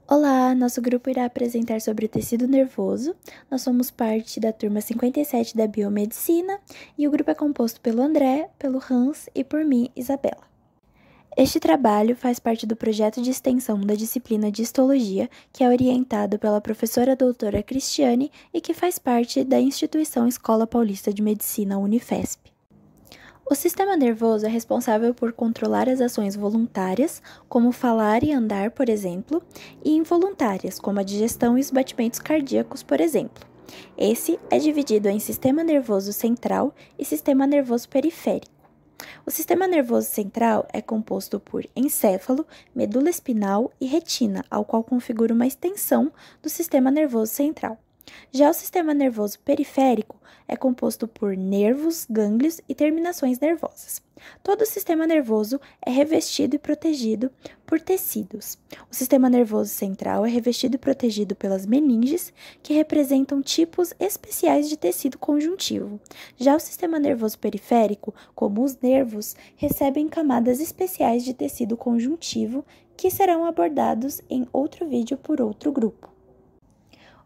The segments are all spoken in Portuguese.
Olá, nosso grupo irá apresentar sobre o tecido nervoso. Nós somos parte da turma 57 da Biomedicina e o grupo é composto pelo André, pelo Hans e por mim, Isabela. Este trabalho faz parte do projeto de extensão da disciplina de histologia, que é orientado pela professora doutora Cristiane e que faz parte da instituição Escola Paulista de Medicina Unifesp. O sistema nervoso é responsável por controlar as ações voluntárias, como falar e andar, por exemplo, e involuntárias, como a digestão e os batimentos cardíacos, por exemplo. Esse é dividido em sistema nervoso central e sistema nervoso periférico. O sistema nervoso central é composto por encéfalo, medula espinal e retina, ao qual configura uma extensão do sistema nervoso central. Já o sistema nervoso periférico é composto por nervos, gânglios e terminações nervosas. Todo o sistema nervoso é revestido e protegido por tecidos. O sistema nervoso central é revestido e protegido pelas meninges, que representam tipos especiais de tecido conjuntivo. Já o sistema nervoso periférico, como os nervos, recebem camadas especiais de tecido conjuntivo, que serão abordados em outro vídeo por outro grupo.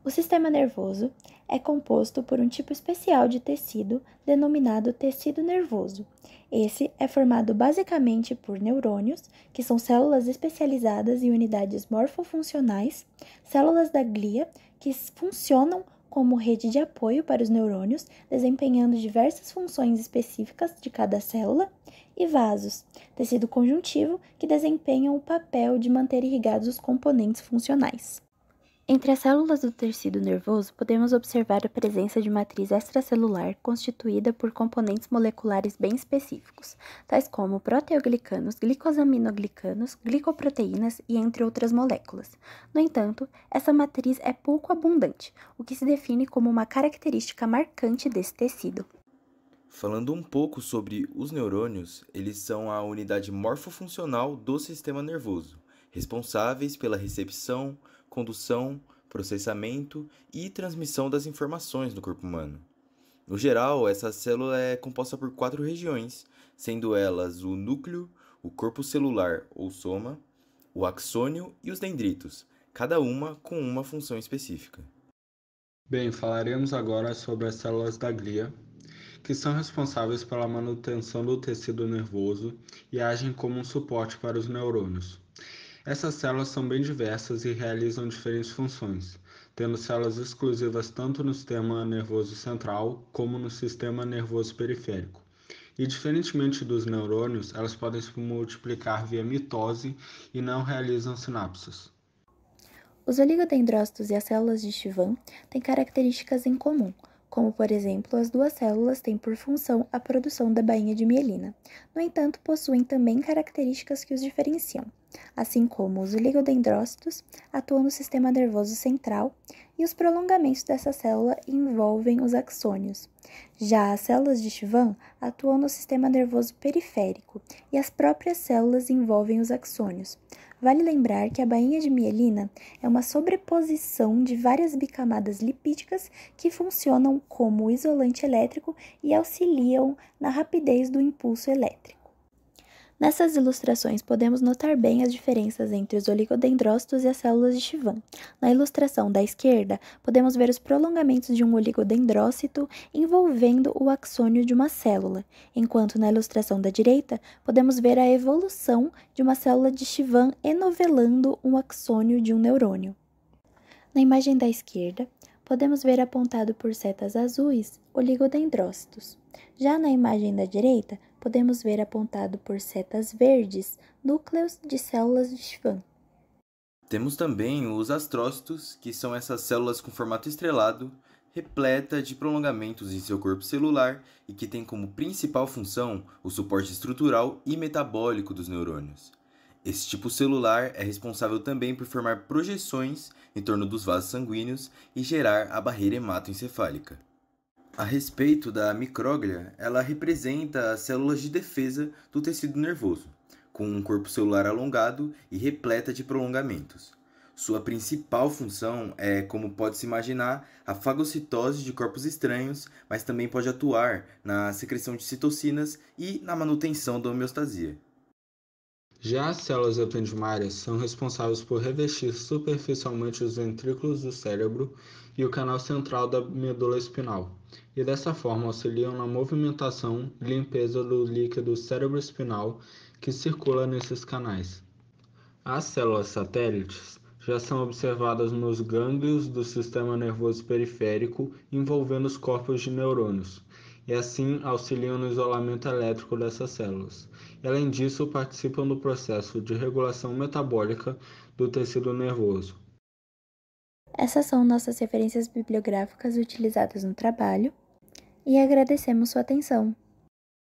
O sistema nervoso é composto por um tipo especial de tecido denominado tecido nervoso. Esse é formado basicamente por neurônios, que são células especializadas em unidades morfofuncionais, células da glia, que funcionam como rede de apoio para os neurônios, desempenhando diversas funções específicas de cada célula, e vasos, tecido conjuntivo, que desempenham o papel de manter irrigados os componentes funcionais. Entre as células do tecido nervoso, podemos observar a presença de matriz extracelular constituída por componentes moleculares bem específicos, tais como proteoglicanos, glicosaminoglicanos, glicoproteínas e entre outras moléculas. No entanto, essa matriz é pouco abundante, o que se define como uma característica marcante desse tecido. Falando um pouco sobre os neurônios, eles são a unidade morfofuncional do sistema nervoso, responsáveis pela recepção, condução, processamento e transmissão das informações no corpo humano. No geral, essa célula é composta por 4 regiões, sendo elas o núcleo, o corpo celular ou soma, o axônio e os dendritos, cada uma com uma função específica. Bem, falaremos agora sobre as células da glia, que são responsáveis pela manutenção do tecido nervoso e agem como um suporte para os neurônios. Essas células são bem diversas e realizam diferentes funções, tendo células exclusivas tanto no sistema nervoso central como no sistema nervoso periférico. E, diferentemente dos neurônios, elas podem se multiplicar via mitose e não realizam sinapses. Os oligodendrócitos e as células de Schwann têm características em comum, como, por exemplo, as duas células têm por função a produção da bainha de mielina. No entanto, possuem também características que os diferenciam, assim como os oligodendrócitos atuam no sistema nervoso central e os prolongamentos dessa célula envolvem os axônios. Já as células de Schwann atuam no sistema nervoso periférico e as próprias células envolvem os axônios. Vale lembrar que a bainha de mielina é uma sobreposição de várias bicamadas lipídicas que funcionam como isolante elétrico e auxiliam na rapidez do impulso elétrico. Nessas ilustrações, podemos notar bem as diferenças entre os oligodendrócitos e as células de Schwann. Na ilustração da esquerda, podemos ver os prolongamentos de um oligodendrócito envolvendo o axônio de uma célula, enquanto na ilustração da direita, podemos ver a evolução de uma célula de Schwann enovelando um axônio de um neurônio. Na imagem da esquerda, podemos ver apontado por setas azuis oligodendrócitos. Já na imagem da direita, podemos ver apontado por setas verdes núcleos de células de Schwann. Temos também os astrócitos, que são essas células com formato estrelado, repleta de prolongamentos em seu corpo celular e que tem como principal função o suporte estrutural e metabólico dos neurônios. Esse tipo celular é responsável também por formar projeções em torno dos vasos sanguíneos e gerar a barreira hematoencefálica. A respeito da micróglia, ela representa as células de defesa do tecido nervoso, com um corpo celular alongado e repleta de prolongamentos. Sua principal função é, como pode-se imaginar, a fagocitose de corpos estranhos, mas também pode atuar na secreção de citocinas e na manutenção da homeostasia. Já as células ependimárias são responsáveis por revestir superficialmente os ventrículos do cérebro e o canal central da medula espinal, e dessa forma auxiliam na movimentação e limpeza do líquido cerebroespinal que circula nesses canais. As células satélites já são observadas nos gânglios do sistema nervoso periférico envolvendo os corpos de neurônios, e assim auxiliam no isolamento elétrico dessas células. E, além disso, participam do processo de regulação metabólica do tecido nervoso. Essas são nossas referências bibliográficas utilizadas no trabalho e agradecemos sua atenção.